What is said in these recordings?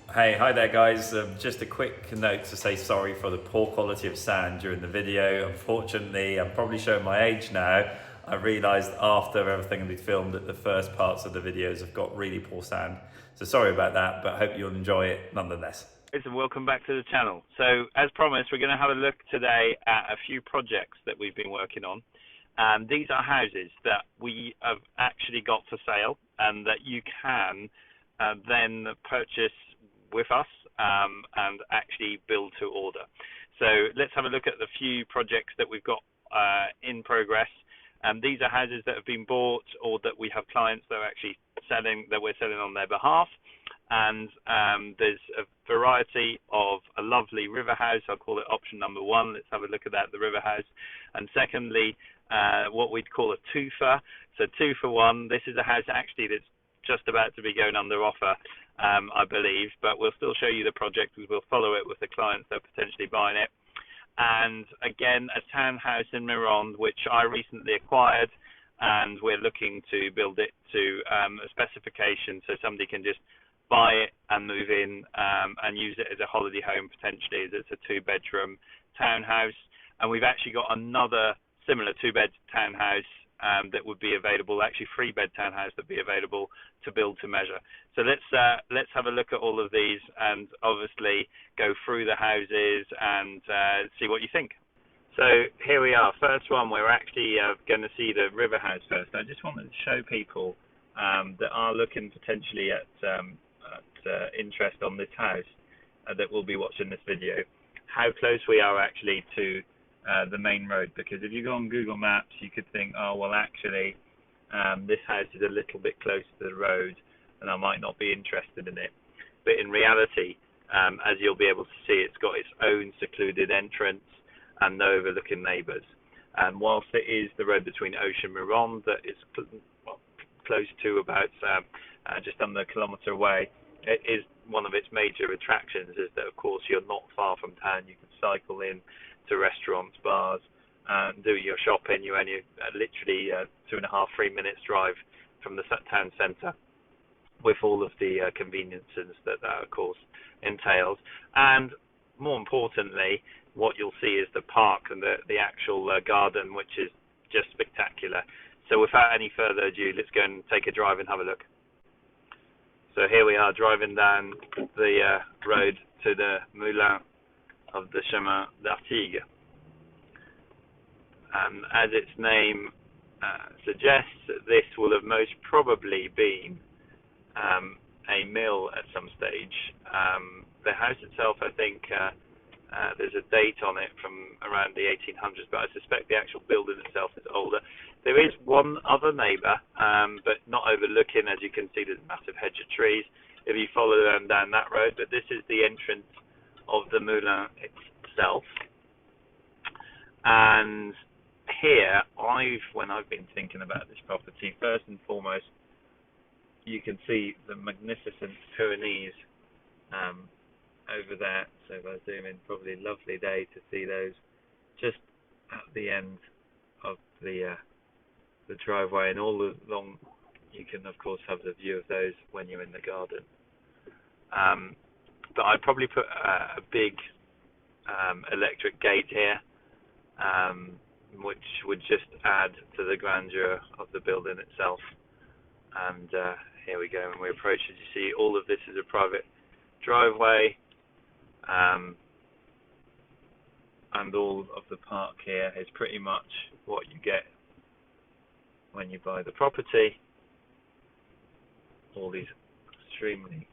Hi there guys. Just a quick note to say sorry for the poor quality of sound during the video. Unfortunately, I'm probably showing my age now. I realised after everything we'd filmed that the first parts of the videos have got really poor sound. So sorry about that, but I hope you'll enjoy it nonetheless. And welcome back to the channel. So as promised, we're going to have a look today at a few projects that we've been working on. These are houses that we have actually got for sale and that you can then purchase with us and actually build to order. So let's have a look at the few projects that we've got in progress. These are houses that have been bought or that we have clients that are actually selling, that we're selling on their behalf. And there's a variety of a lovely river house. I'll call it option number one. Let's have a look at that, the river house. And secondly, what we'd call a twofer. So 2 for 1. This is a house actually that's just about to be going under offer, I believe, but we'll still show you the project. We will follow it with the clients that are potentially buying it. And again, a townhouse in Miron, which I recently acquired, and we're looking to build it to a specification so somebody can just buy it and move in and use it as a holiday home potentially, as it's a 2-bedroom townhouse. And we've actually got another similar 2-bed townhouse that would be available, actually 3-bed townhouse that would be available to build to measure. So let's have a look at all of these and obviously go through the houses and see what you think. So here we are. First one, we're actually going to see the river house first. I just wanted to show people that are looking potentially at interest on this house that will be watching this video, how close we are actually to the main road. Because if you go on Google Maps, you could think, oh well, actually this house is a little bit close to the road and I might not be interested in it. But in reality, as you'll be able to see, it's got its own secluded entrance and no overlooking neighbours. And whilst it is the road between Ocean and Miron that is close to about just under a kilometre away, it is one of its major attractions is that, of course, you're not far from town. You can cycle in to restaurants, bars, and do your shopping. You're only literally 2.5-3 minutes drive from the town centre, with all of the conveniences that of course entails. And more importantly, what you'll see is the park and the actual garden, which is just spectacular. So without any further ado, let's go and take a drive and have a look. So here we are driving down the road to the Moulin of the Chemin d'Artigues. As its name suggests, this will have most probably been a mill at some stage. The house itself, I think, there's a date on it from around the 1800s, but I suspect the actual building itself is older. There is one other neighbour, but not overlooking. As you can see, there's a massive hedge of trees if you follow them down that road. But this is the entrance of the moulin itself. And here, when I've been thinking about this property, first and foremost, you can see the magnificent Pyrenees over there. So if I zoom in, probably a lovely day to see those just at the end of the driveway, and all along you can of course have the view of those when you're in the garden. But I'd probably put a big electric gate here, which would just add to the grandeur of the building itself. And here we go, and we approach. As you see, all of this is a private driveway, and all of the park here is pretty much what you get when you buy the property. All these extremely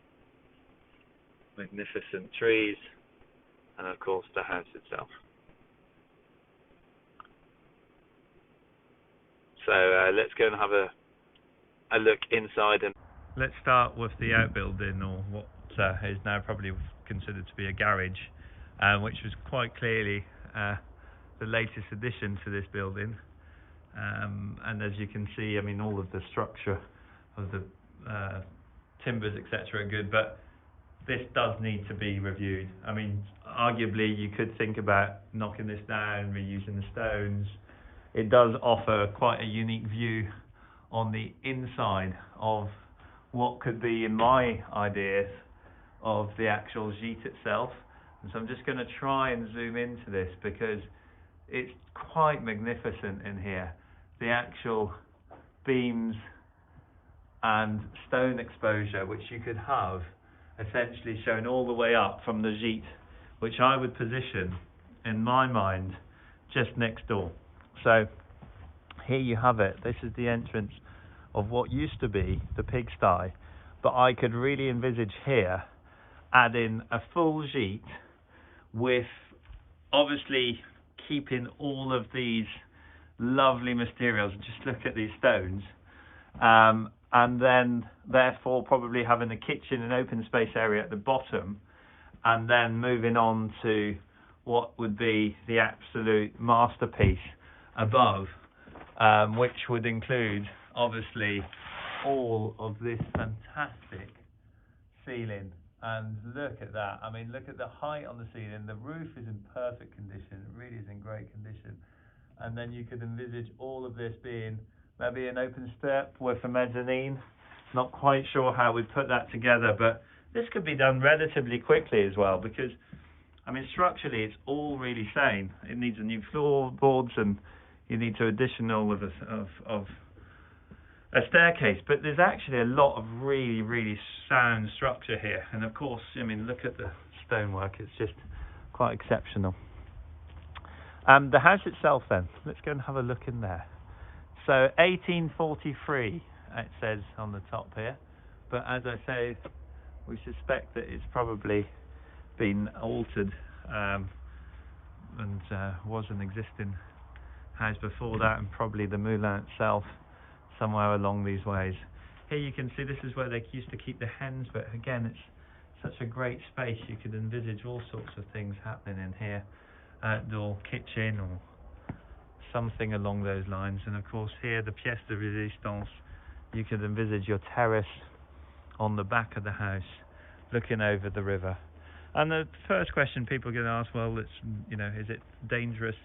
magnificent trees, and of course the house itself. So let's go and have a look inside. And let's start with the outbuilding, or what is now probably considered to be a garage, which was quite clearly the latest addition to this building. And as you can see, I mean, all of the structure of the timbers, etc., are good, but this does need to be reviewed. I mean, arguably, you could think about knocking this down, reusing the stones. It does offer quite a unique view on the inside of what could be, in my ideas, of the actual gîte itself. And so I'm just going to try and zoom into this because it's quite magnificent in here. The actual beams and stone exposure which you could have essentially shown all the way up from the gîte, which I would position in my mind just next door. So here you have it. This is the entrance of what used to be the pigsty, but I could really envisage here adding a full gîte with obviously keeping all of these lovely materials. Just look at these stones, and then therefore probably having a kitchen and open space area at the bottom, and then moving on to what would be the absolute masterpiece above, which would include obviously all of this fantastic ceiling. And look at that. I mean, look at the height on the ceiling. The roof is in perfect condition. It really is in great condition. And then you could envisage all of this being maybe an open step with a mezzanine. Not quite sure how we'd put that together, but this could be done relatively quickly as well, because I mean structurally it's all really sane. It needs a new floorboards and you need to additional of a staircase, but there's actually a lot of really sound structure here. And of course, I mean, look at the stonework, it's just quite exceptional. The house itself then, let's go and have a look in there. So 1843 it says on the top here, but as I say, we suspect that it's probably been altered and was an existing house before that, and probably the moulin itself somewhere along these ways. Here you can see this is where they used to keep the hens, but again it's such a great space, you could envisage all sorts of things happening in here. Outdoor kitchen or something along those lines. And of course here the pièce de résistance, you could envisage your terrace on the back of the house looking over the river. And the first question people are going to ask, well, it's, you know, is it dangerous?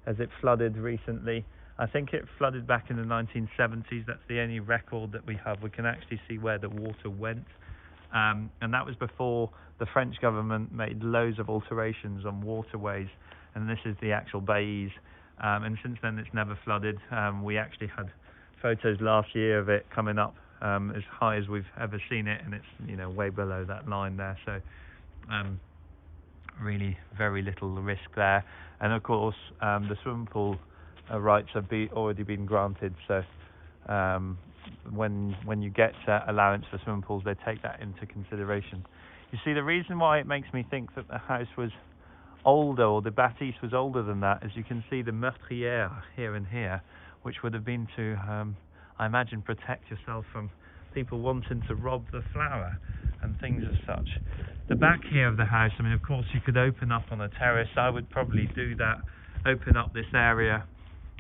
Has it flooded recently? I think it flooded back in the 1970s. That's the only record that we have. We can actually see where the water went. And that was before the French government made loads of alterations on waterways. And this is the actual bays. And since then it's never flooded. We actually had photos last year of it coming up as high as we've ever seen it. And it's, you know, way below that line there. So really very little risk there. And of course the swimming pool rights have already been granted, so when you get allowance for swimming pools, they take that into consideration. You see, the reason why it makes me think that the house was older, or the bâtisse was older than that, is you can see the meurtrière here and here, which would have been to, I imagine, protect yourself from people wanting to rob the flower and things as such. The back here of the house, I mean, of course you could open up on a terrace. I would probably do that, open up this area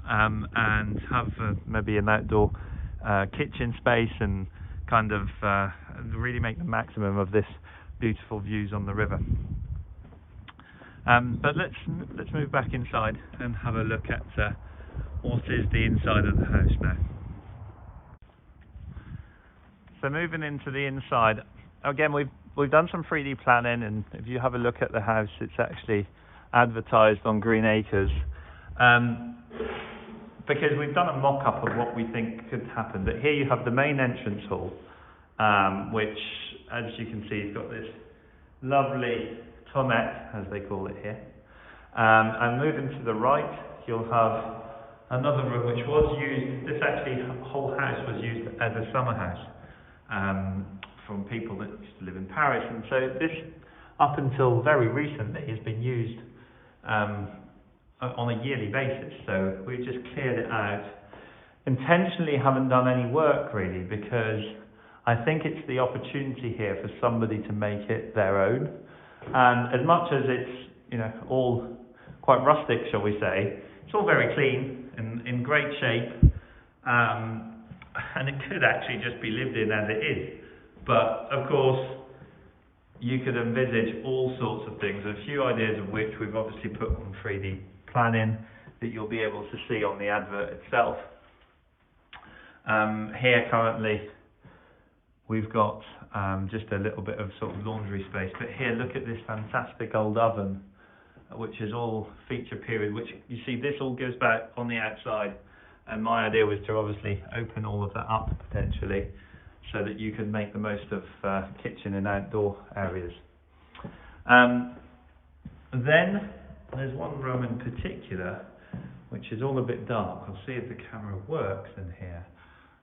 and have maybe an outdoor kitchen space and kind of really make the maximum of this beautiful views on the river. But let's move back inside and have a look at what is the inside of the house now. So moving into the inside, again we've done some 3D planning, and if you have a look at the house, it's actually advertised on Green Acres. Because we've done a mock-up of what we think could happen. But here you have the main entrance hall, which, as you can see, has got this lovely tomette, as they call it here. And moving to the right, you'll have another room which was used, this actually whole house was used as a summer house from people that used to live in Paris. And so this, up until very recently, has been used on a yearly basis, so we've just cleared it out. Intentionally haven't done any work really, because I think it's the opportunity here for somebody to make it their own. And as much as it's, you know, all quite rustic, shall we say, it's all very clean and in great shape, and it could actually just be lived in as it is. But of course you could envisage all sorts of things, a few ideas of which we've obviously put on 3D planning that you'll be able to see on the advert itself. Here currently we've got just a little bit of sort of laundry space. But here, look at this fantastic old oven, which is all feature period, which you see this all goes back on the outside. And my idea was to obviously open all of that up potentially so that you can make the most of kitchen and outdoor areas. Then there's one room in particular which is all a bit dark. I'll see if the camera works in here.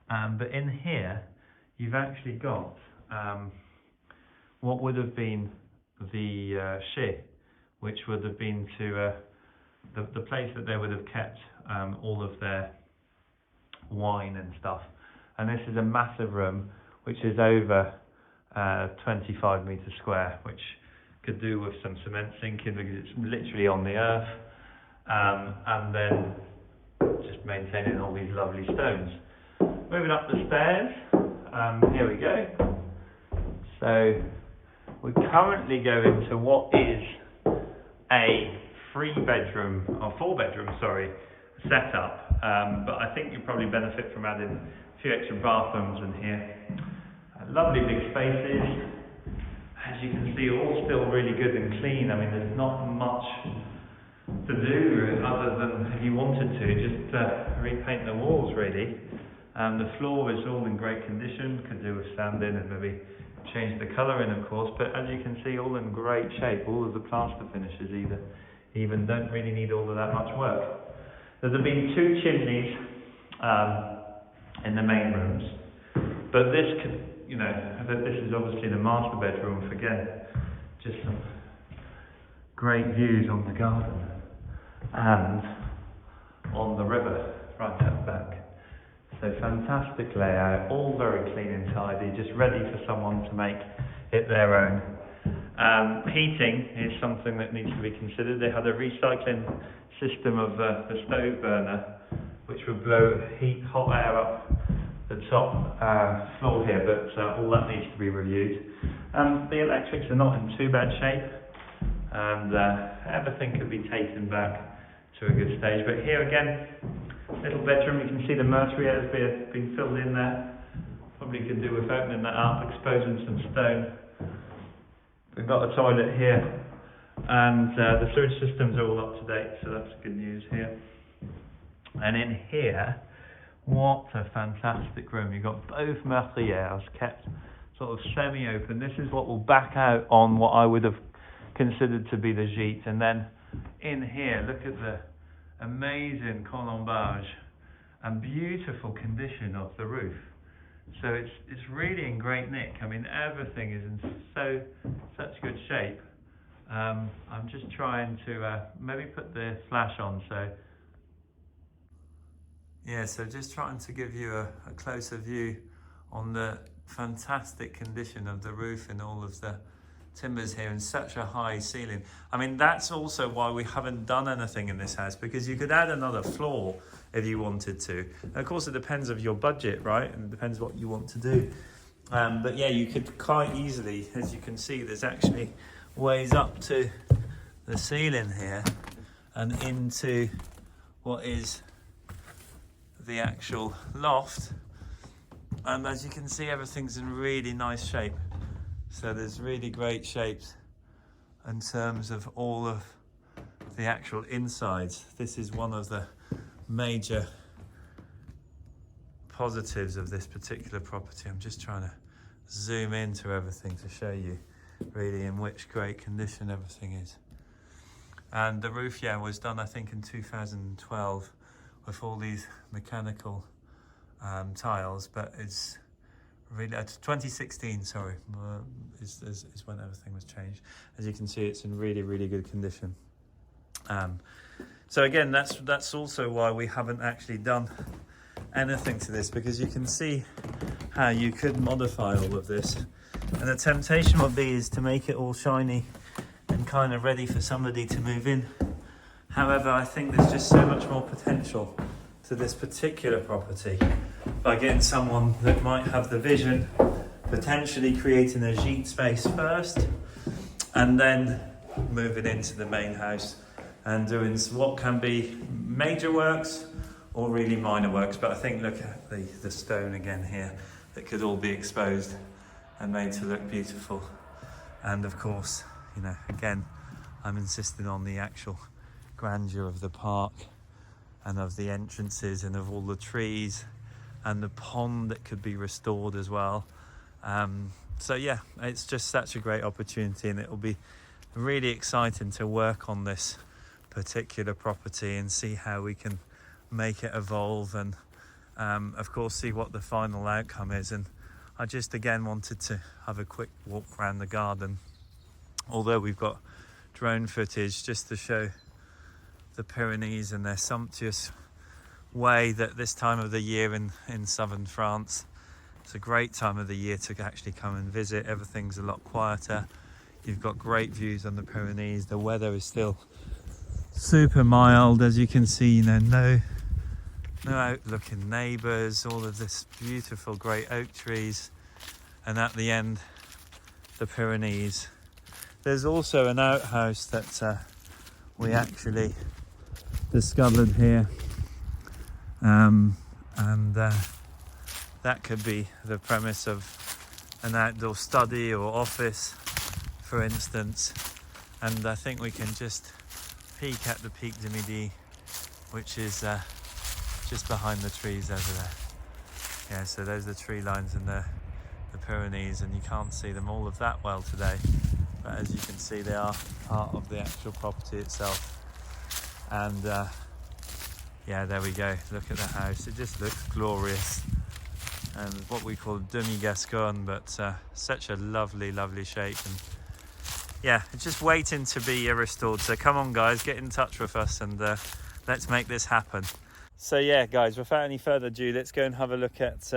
But in here you've actually got what would have been the shed, which would have been to the place that they would have kept all of their wine and stuff. And this is a massive room which is over 25 meters square, which could do with some cement sinking because it's literally on the earth, and then just maintaining all these lovely stones. Moving up the stairs, here we go. So we currently go into what is a four-bedroom setup, but I think you probably benefit from adding a few extra bathrooms in here. Lovely big spaces. As you can see, all still really good and clean. I mean, there's not much to do other than, if you wanted to, just repaint the walls really. The floor is all in great condition, could do with sanding and maybe change the colouring, of course, but as you can see, all in great shape. All of the plaster finishes even don't really need all of that much work. There's been two chimneys in the main rooms, but this could, this is obviously the master bedroom. Again, just some great views on the garden and on the river right at the back. So fantastic layout, all very clean and tidy, just ready for someone to make it their own. Heating is something that needs to be considered. They had a recycling system of the stove burner, which would blow hot air up the top floor here, but all that needs to be reviewed. The electrics are not in too bad shape, and everything could be taken back to a good stage. But here again, little bedroom, you can see the nursery has been filled in there. Probably could do with opening that up, exposing some stone. We've got a toilet here, and the sewage systems are all up to date, so that's good news here. And in here, what a fantastic room. You've got both meurtrières kept sort of semi-open. This is what will back out on what I would have considered to be the gîte. And then in here, look at the amazing colombage and beautiful condition of the roof. So it's really in great nick. I mean, everything is in such good shape. I'm just trying to maybe put the flash on. So just trying to give you a closer view on the fantastic condition of the roof and all of the timbers here and such a high ceiling. I mean, that's also why we haven't done anything in this house, because you could add another floor if you wanted to. And of course, it depends on your budget, right? And it depends what you want to do. But yeah, you could quite easily, as you can see, there's actually ways up to the ceiling here and into what is the actual loft. And as you can see, everything's in really nice shape. So there's really great shapes in terms of all of the actual insides. This is one of the major positives of this particular property. I'm just trying to zoom into everything to show you really in which great condition everything is. And the roof, was done I think in 2012 with all these mechanical tiles, but it's really 2016, sorry, is when everything was changed. As you can see, it's in really, really good condition. So again, that's also why we haven't actually done anything to this, because you can see how you could modify all of this. And the temptation would be is to make it all shiny and kind of ready for somebody to move in. However, I think there's just so much more potential to this particular property by getting someone that might have the vision, potentially creating a gîte space first, and then moving into the main house and doing what can be major works or really minor works. But I think, look at the stone again here that could all be exposed and made to look beautiful. And of course, you know, again, I'm insisting on the actual grandeur of the park and of the entrances and of all the trees and the pond that could be restored as well. So yeah, it's just such a great opportunity, and it will be really exciting to work on this particular property and see how we can make it evolve, and of course see what the final outcome is. And I just again wanted to have a quick walk around the garden, although we've got drone footage, just to show the Pyrenees and their sumptuous way that this time of the year in southern France, it's a great time of the year to actually come and visit. Everything's a lot quieter. You've got great views on the Pyrenees. The weather is still super mild, as you can see. You know, no out-looking neighbours, all of this beautiful great oak trees, and at the end the Pyrenees. There's also an outhouse that we actually discovered here, and that could be the premise of an outdoor study or office, for instance. And I think we can just peek at the Pic du Midi, which is just behind the trees over there. Yeah, so those are the tree lines in the Pyrenees, and you can't see them all of that well today, but as you can see, they are part of the actual property itself. And yeah, there we go, look at the house, it just looks glorious, and what we call demi-gascon, but such a lovely shape. And yeah, it's just waiting to be restored. So come on guys, get in touch with us, and let's make this happen. So yeah guys, without any further ado, let's go and have a look at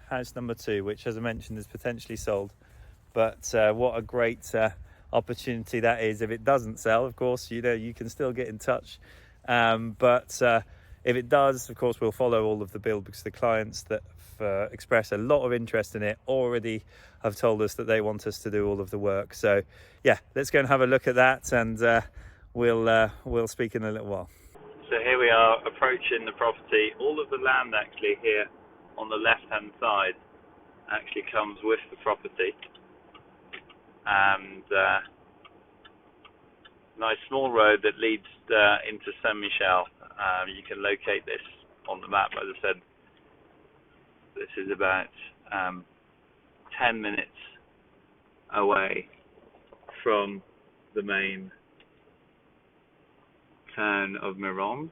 house number 2, which, as I mentioned, is potentially sold. But what a great opportunity that is. If it doesn't sell, of course, you know, you can still get in touch, but if it does, of course, we'll follow all of the build, because the clients that express a lot of interest in it already have told us that they want us to do all of the work. So yeah, let's go and have a look at that, and we'll speak in a little while. So here we are approaching the property. All of the land actually here on the left hand side actually comes with the property, and nice small road that leads into Saint-Michel. You can locate this on the map. As I said, this is about 10 minutes away from the main town of Miron,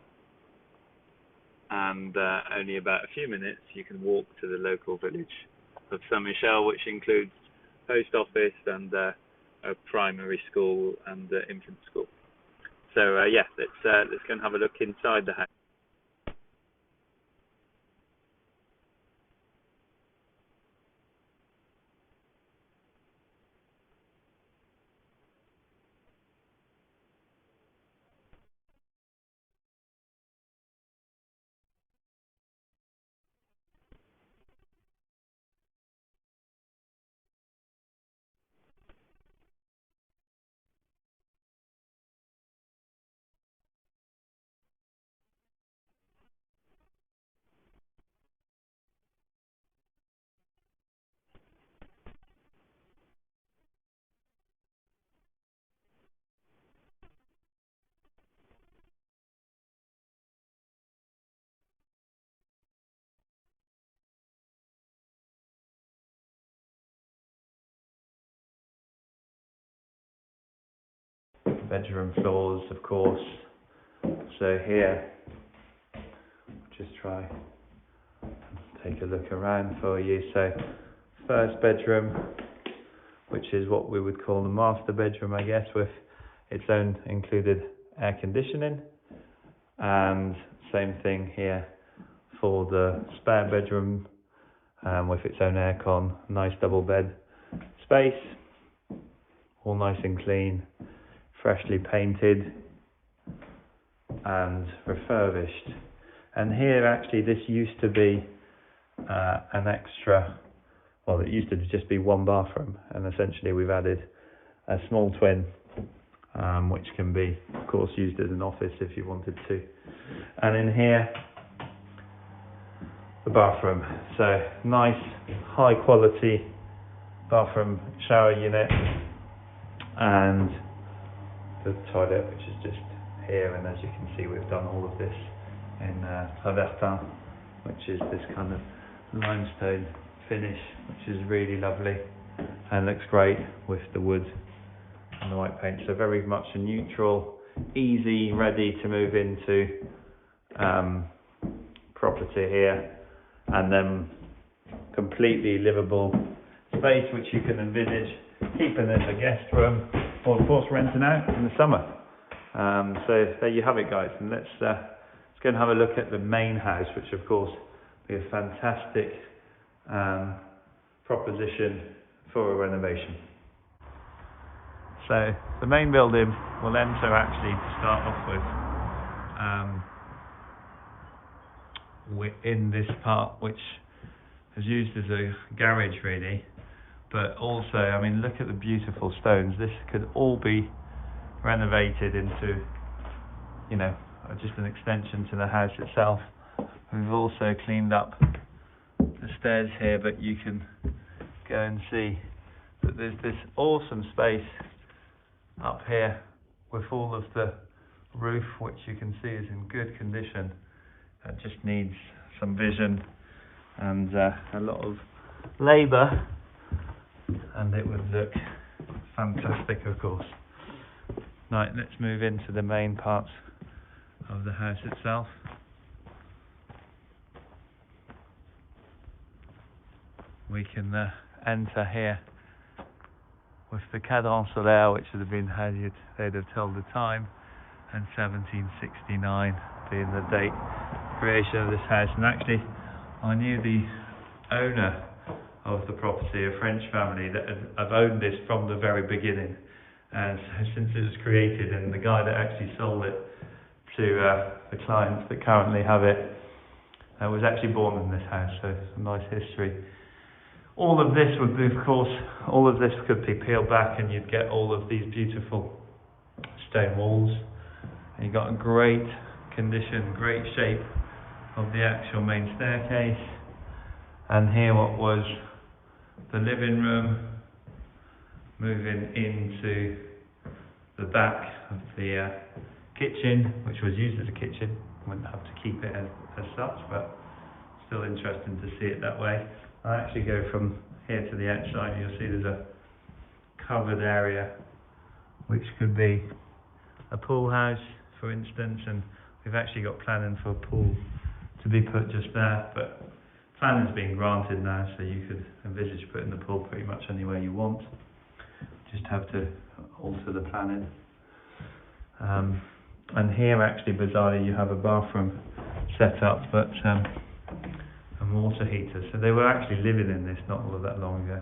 and only about a few minutes you can walk to the local village of Saint-Michel, which includes post office and a primary school and infant school. So yeah, let's go and have a look inside the house. Bedroom floors, of course. So here, just try and take a look around for you. So first bedroom, which is what we would call the master bedroom, I guess, with its own included air conditioning. And same thing here for the spare bedroom, with its own aircon, nice double bed space, all nice and clean, freshly painted and refurbished. And here actually this used to be an extra, well, it used to just be one bathroom, and essentially we've added a small twin, which can be of course used as an office if you wanted to. And in here, the bathroom. So nice high quality bathroom shower unit, and the toilet, which is just here. And as you can see, we've done all of this in Renovation, which is this kind of limestone finish, which is really lovely and looks great with the wood and the white paint. So very much a neutral, easy, ready to move into property here, and then completely livable space which you can envisage keeping as a guest room, or of course renting out in the summer. So there you have it, guys, and let's go and have a look at the main house, which of course will be a fantastic proposition for a renovation. So the main building will enter actually to start off with in this part, which is used as a garage really, but also, I mean, look at the beautiful stones. This could all be renovated into, you know, just an extension to the house itself. We've also cleaned up the stairs here, but you can go and see that there's this awesome space up here with all of the roof, which you can see is in good condition. It just needs some vision and a lot of labour, and it would look fantastic, of course. Right, let's move into the main parts of the house itself. We can enter here with the cadran solaire, which would have been how they'd have told the time, and 1769 being the date creation of this house. And actually, I knew the owner of the property, a French family that have owned this from the very beginning, and so since it was created, and the guy that actually sold it to the clients that currently have it was actually born in this house, so it's a nice history. All of this would be, of course, all of this could be peeled back and you'd get all of these beautiful stone walls. And you've got a great condition, great shape of the actual main staircase. And here what was the living room, moving into the back of the kitchen, which was used as a kitchen. Wouldn't have to keep it as such, but still interesting to see it that way. I actually go from here to the outside. You'll see there's a covered area which could be a pool house, for instance, and we've actually got planning for a pool to be put just there, but planning's been granted now, so you could envisage putting the pool pretty much anywhere you want. Just have to alter the planning. And here actually, bizarrely, you have a bathroom set up, but and water heater. So they were actually living in this not all of that long ago.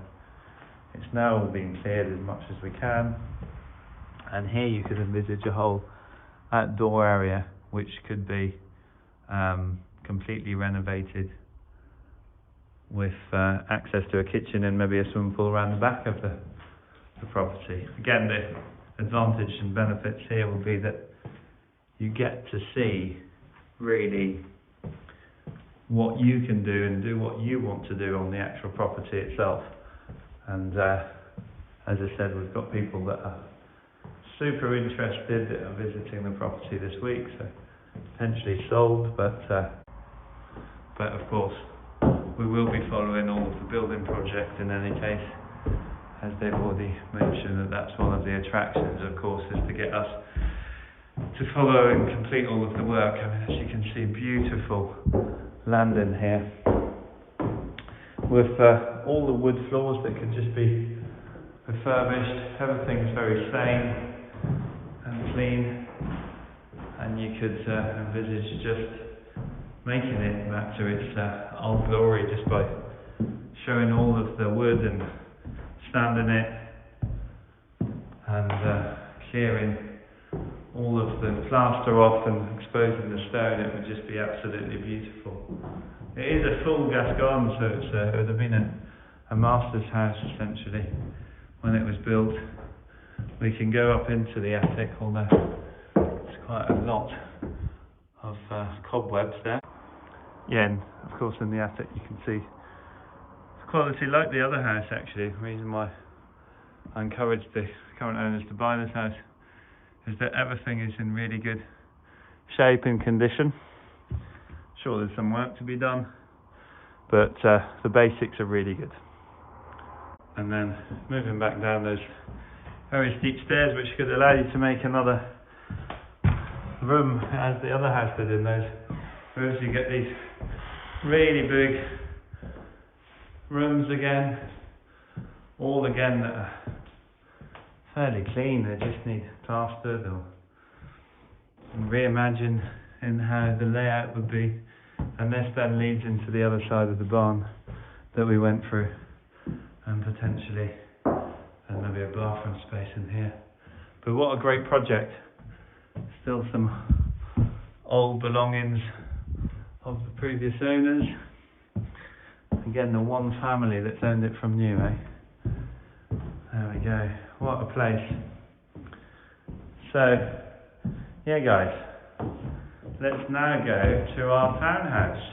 It's now all been cleared as much as we can. And here you could envisage a whole outdoor area which could be completely renovated with access to a kitchen and maybe a swimming pool around the back of the property. Again, the advantage and benefits here will be that you get to see really what you can do and do what you want to do on the actual property itself. And as I said, we've got people that are super interested that are visiting the property this week, so potentially sold, but of course we will be following all of the building project in any case, as they've already mentioned that that's one of the attractions, of course, is to get us to follow and complete all of the work. I mean, as you can see, beautiful landing here with all the wood floors that could just be refurbished. Everything's very sane and clean, and you could envisage just making it back to its old glory just by showing all of the wood and sanding it and clearing all of the plaster off and exposing the stone. It would just be absolutely beautiful. It is a full Gascon, so it would have been a master's house essentially when it was built. We can go up into the attic, although there's quite a lot of cobwebs there. Yeah, and of course in the attic you can see quality like the other house actually. The reason why I encourage the current owners to buy this house is that everything is in really good shape and condition. Sure, there's some work to be done, but the basics are really good. And then moving back down those very steep stairs, which could allow you to make another room as the other house did. In those rooms you get these really big rooms again, all again that are fairly clean. They just need plastered or reimagine in how the layout would be, and this then leads into the other side of the barn that we went through, and potentially and maybe a bathroom space in here. But what a great project. Still some old belongings of the previous owners. Again, the one family that's owned it from new, eh? There we go. What a place. So, yeah guys, let's now go to our townhouse.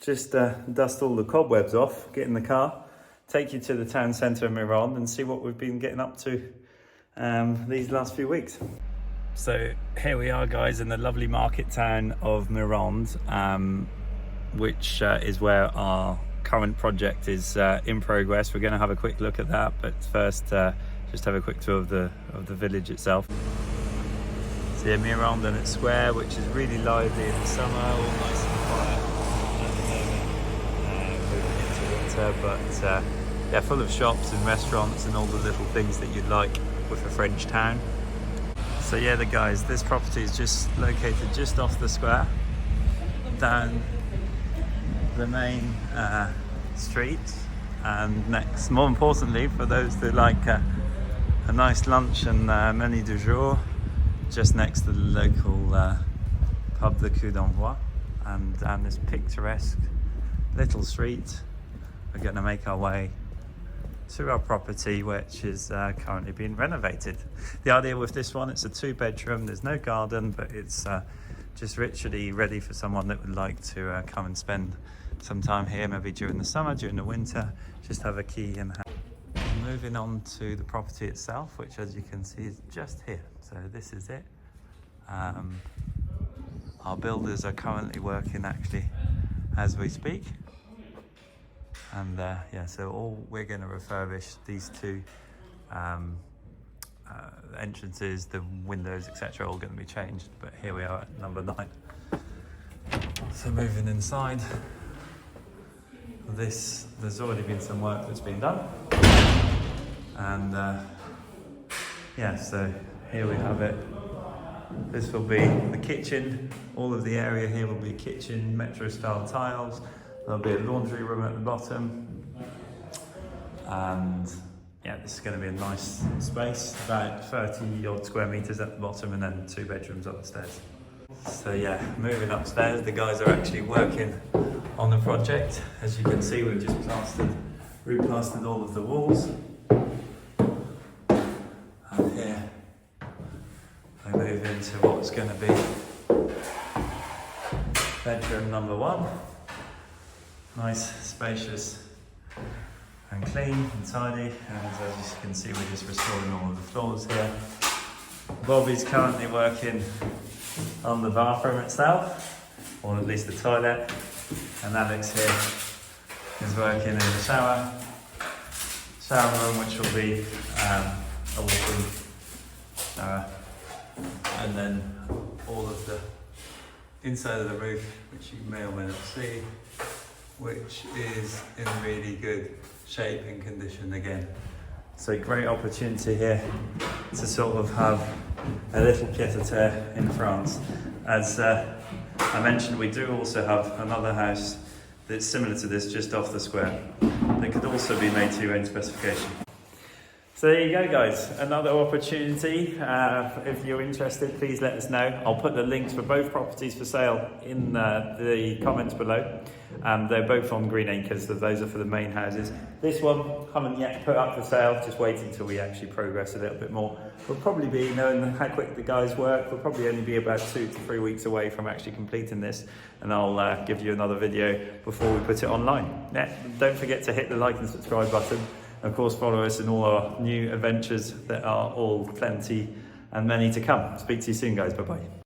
Just dust all the cobwebs off, get in the car, take you to the town centre of Mirande and see what we've been getting up to these last few weeks. So here we are guys in the lovely market town of Mirande, which is where our current project is in progress. We're going to have a quick look at that, but first just have a quick tour of the village itself. So yeah, Mirande and its square, which is really lively in the summer, all nice and quiet at the moment, moving into winter, but yeah, full of shops and restaurants and all the little things that you'd like with a French town. So yeah, guys, this property is just located just off the square, down the main street, and next, more importantly, for those that like a nice lunch and menu du jour, just next to the local pub, the Coup d'Envoi, and down this picturesque little street, we're going to make our way to our property, which is currently being renovated. The idea with this one, it's a 2-bedroom, there's no garden, but it's just literally ready for someone that would like to come and spend some time here, maybe during the summer, during the winter, just have a key in hand. Moving on to the property itself, which as you can see is just here. So this is it. Our builders are currently working actually as we speak. And yeah, so all we're going to refurbish these two entrances, the windows, etc., all going to be changed. But here we are at number 9. So moving inside, there's already been some work that's been done, and yeah, so here we have it. This will be the kitchen. All of the area here will be kitchen, metro style tiles. There'll be a laundry room at the bottom, and yeah, this is going to be a nice space, about 30 odd square meters at the bottom, and then 2 bedrooms upstairs. So yeah, moving upstairs, the guys are actually working on the project. As you can see, we've just replastered all of the walls. And here we move into what's going to be bedroom number 1. Nice, spacious and clean and tidy, and as you can see, we're just restoring all of the floors here. Bobby's currently working on the bathroom itself, or at least the toilet, and Alex here is working in the shower room, which will be a walk-in shower, and then all of the inside of the roof, which you may or may not see, which is in really good shape and condition again. So great opportunity here to sort of have a little pied-à-terre in France. As I mentioned, we do also have another house that's similar to this just off the square that could also be made to your own specification. So there you go, guys. Another opportunity. If you're interested, please let us know. I'll put the links for both properties for sale in the comments below. They're both on Green Acres, so those are for the main houses. This one haven't yet put up for sale, just waiting until we actually progress a little bit more. We'll probably be, knowing how quick the guys work, we'll probably only be about 2 to 3 weeks away from actually completing this, and I'll give you another video before we put it online. Yeah, don't forget to hit the like and subscribe button. Of course, follow us in all our new adventures that are all plenty and many to come. Speak to you soon, guys. Bye-bye.